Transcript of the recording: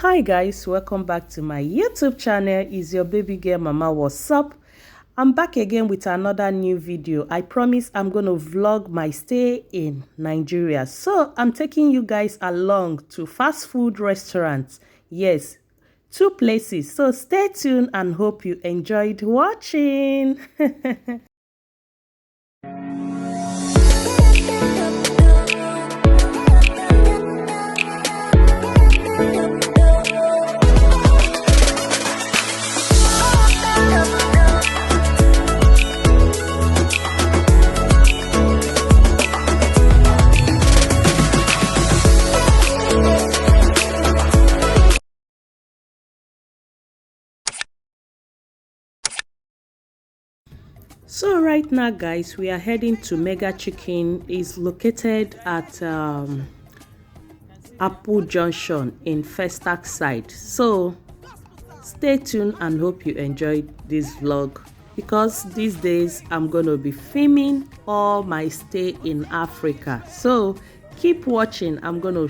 Hi guys, welcome back to my YouTube channel. Is your baby girl mama? What's up? I'm back again with another new video. I promise I'm going to vlog my stay in Nigeria. So I'm taking you guys along to fast food restaurants. Yes, two places. So stay tuned and hope you enjoyed watching. So right now guys, we are heading to Mega Chicken. It's located at Apple Junction in Festac side. So stay tuned and hope you enjoyed this vlog, because these days I'm gonna be filming all my stay in Africa. So keep watching. I'm gonna